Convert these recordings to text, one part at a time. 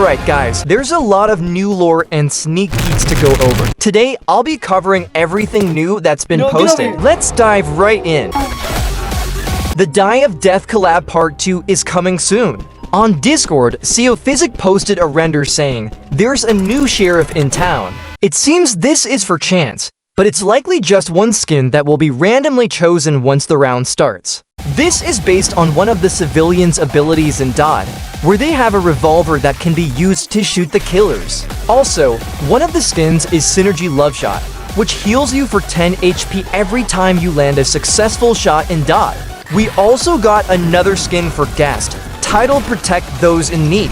Alright guys, there's a lot of new lore and sneak peeks to go over. Today, I'll be covering everything new that's been posted. Let's dive right in. The Die of Death collab part 2 is coming soon. On Discord, Seophysic posted a render saying, "There's a new sheriff in town. It seems this is for chance, but it's likely just one skin that will be randomly chosen once the round starts." This is based on one of the civilians' abilities in DOD, where they have a revolver that can be used to shoot the killers. Also, one of the skins is Synergy Loveshot, which heals you for 10 HP every time you land a successful shot in DOD. We also got another skin for Guest, titled Protect Those in Need.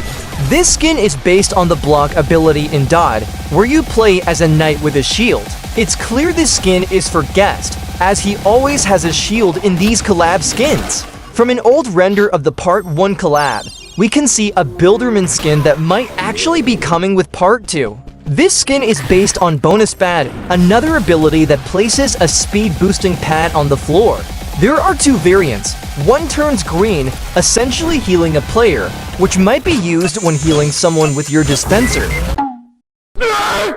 This skin is based on the block ability in DOD, where you play as a knight with a shield. It's clear this skin is for Guest, as he always has a shield in these collab skins. From an old render of the Part 1 collab, we can see a Builderman skin that might actually be coming with Part 2. This skin is based on Bonus Pad, another ability that places a speed boosting pad on the floor. There are two variants. One turns green, essentially healing a player, which might be used when healing someone with your dispenser.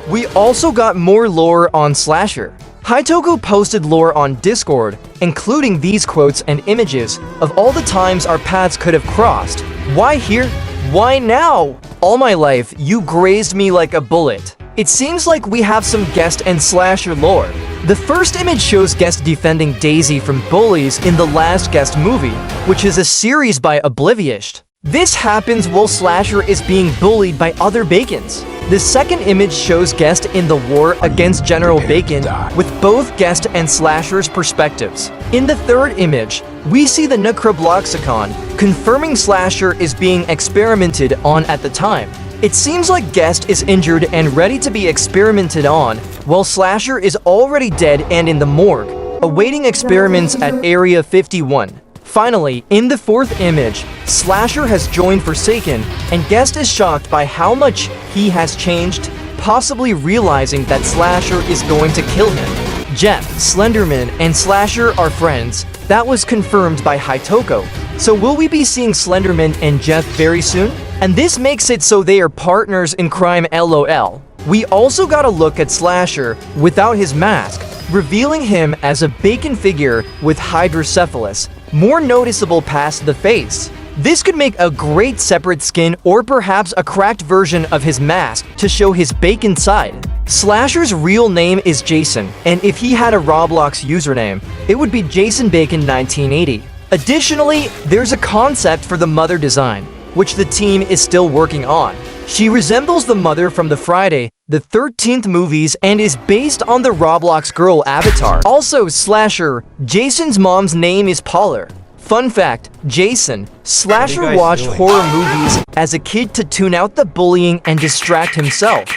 We also got more lore on Slasher. Hytoko posted lore on Discord, including these quotes and images of all the times our paths could have crossed. Why here? Why now? All my life, you grazed me like a bullet. It seems like we have some Guest and Slasher lore. The first image shows Guest defending Daisy from bullies in the last Guest movie, which is a series by Oblivious. This happens while Slasher is being bullied by other Bacons. The second image shows Guest in the war against General Bacon, with both Guest and Slasher's perspectives. In the third image, we see the Necrobloxicon, confirming Slasher is being experimented on at the time. It seems like Guest is injured and ready to be experimented on, while Slasher is already dead and in the morgue, awaiting experiments at Area 51. Finally, in the fourth image, Slasher has joined Forsaken, and Guest is shocked by how much he has changed, possibly realizing that Slasher is going to kill him. Jeff, Slenderman, and Slasher are friends. That was confirmed by Hytoko. So will we be seeing Slenderman and Jeff very soon? And this makes it so they are partners in crime, LOL. We also got a look at Slasher without his mask, revealing him as a Bacon figure with hydrocephalus, more noticeable past the face. This could make a great separate skin or perhaps a cracked version of his mask to show his Bacon side. Slasher's real name is Jason, and if he had a Roblox username, it would be Jason Bacon 1980. Additionally, there's a concept for the mother design, which the team is still working on. She resembles the mother from the Friday the 13th movies and is based on the Roblox girl avatar. Also, Slasher, Jason's mom's name is Polar. Fun fact, Jason, Slasher watched horror movies as a kid to tune out the bullying and distract himself.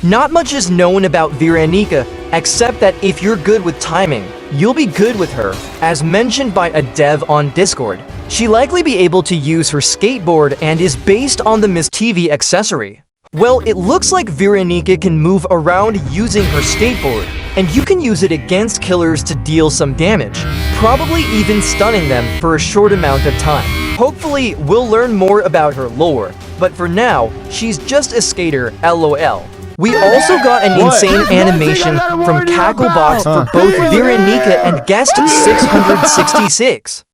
Not much is known about Veronica, except that if you're good with timing, you'll be good with her, as mentioned by a dev on Discord. She'll likely be able to use her skateboard and is based on the Miss TV accessory. Well, it looks like Veronica can move around using her skateboard, and you can use it against killers to deal some damage, probably even stunning them for a short amount of time. Hopefully, we'll learn more about her lore, but for now, she's just a skater, LOL. We also got an insane animation from Cacklebox for both Veronica and Guest 666.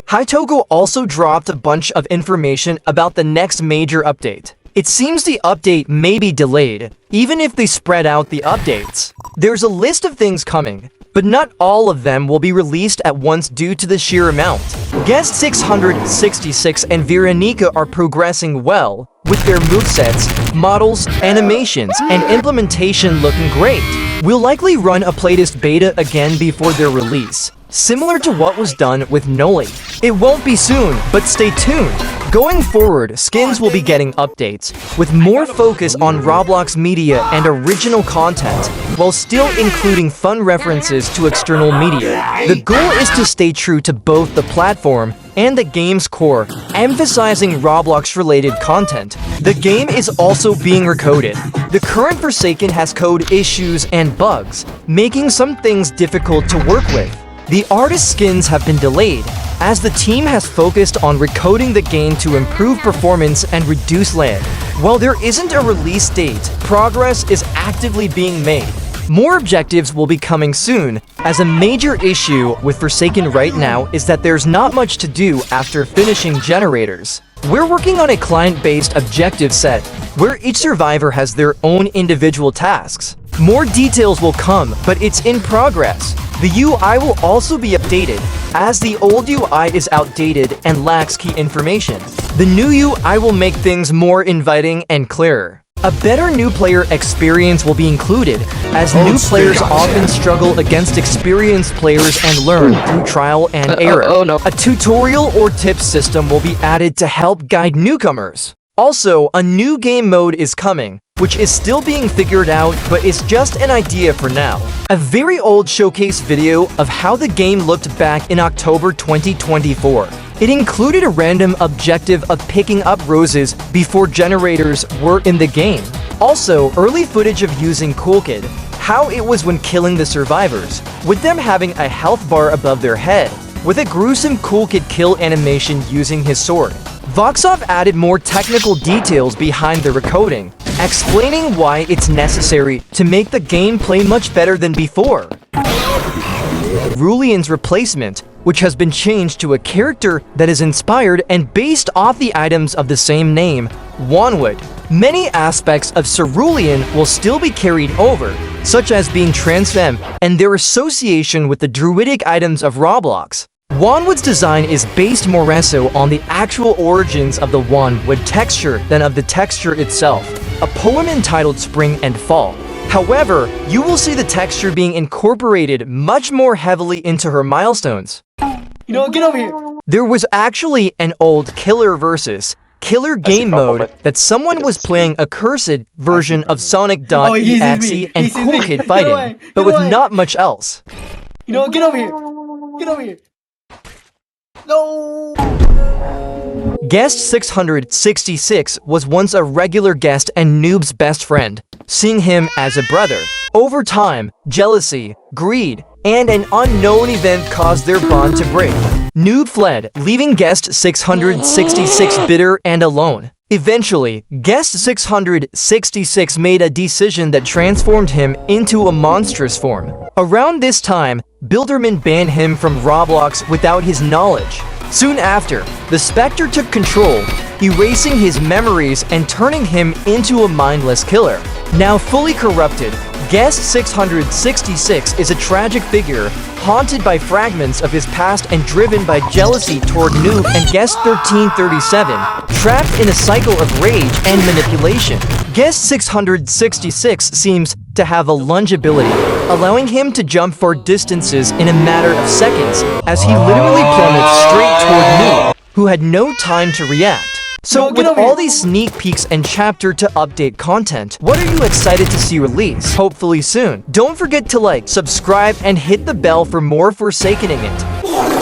Hytoko also dropped a bunch of information about the next major update. It seems the update may be delayed, even if they spread out the updates. There's a list of things coming, but not all of them will be released at once due to the sheer amount. Guest 666 and Veronica are progressing well, with their movesets, models, animations, and implementation looking great. We'll likely run a playtest beta again before their release, similar to what was done with Noli. It won't be soon, but stay tuned. Going forward, skins will be getting updates, with more focus on Roblox media and original content, while still including fun references to external media. The goal is to stay true to both the platform and the game's core, emphasizing Roblox-related content. The game is also being recoded. The current Forsaken has code issues and bugs, making some things difficult to work with. The artist skins have been delayed, as the team has focused on recoding the game to improve performance and reduce lag. While there isn't a release date, progress is actively being made. More objectives will be coming soon, as a major issue with Forsaken right now is that there's not much to do after finishing generators. We're working on a client-based objective set, where each survivor has their own individual tasks. More details will come, but it's in progress. The UI will also be updated, as the old UI is outdated and lacks key information. The new UI will make things more inviting and clearer. A better new player experience will be included, as new players often struggle against experienced players and learn through trial and error. A tutorial or tips system will be added to help guide newcomers. Also, a new game mode is coming, which is still being figured out, but it's just an idea for now. A very old showcase video of how the game looked back in October 2024. It included a random objective of picking up roses before generators were in the game. Also, early footage of using Cool Kid, how it was when killing the survivors, with them having a health bar above their head, with a gruesome Cool Kid kill animation using his sword. Voxoff added more technical details behind the recoding, explaining why it's necessary to make the gameplay much better than before. Rulian's replacement, which has been changed to a character that is inspired and based off the items of the same name, Wanwood. Many aspects of Cerulean will still be carried over, such as being transfemme and their association with the druidic items of Roblox. Wanwood's design is based more so on the actual origins of the Wanwood texture than of the texture itself, a poem entitled Spring and Fall. However, you will see the texture being incorporated much more heavily into her milestones. You know, get over here. There was actually an old Killer versus Killer game mode that someone was playing a cursed version of Sonic.exe and Cool Kid fighting, but with not much else. You know, get over here. Get over here. No! Guest 666 was once a regular guest and Noob's best friend, seeing him as a brother. Over time, jealousy, greed, and an unknown event caused their bond to break. Noob fled, leaving Guest 666 bitter and alone. Eventually, Guest 666 made a decision that transformed him into a monstrous form. Around this time, Bilderman banned him from Roblox without his knowledge. Soon after, the Spectre took control, erasing his memories and turning him into a mindless killer. Now fully corrupted, Guest 666 is a tragic figure, haunted by fragments of his past and driven by jealousy toward Noob and Guest 1337, trapped in a cycle of rage and manipulation. Guest 666 seems to have a lunge ability, allowing him to jump for distances in a matter of seconds, as he literally plummets straight toward Noob, who had no time to react. So with all these sneak peeks and chapter to update content, what are you excited to see release? Hopefully soon. Don't forget to like, subscribe, and hit the bell for more Forsakening It.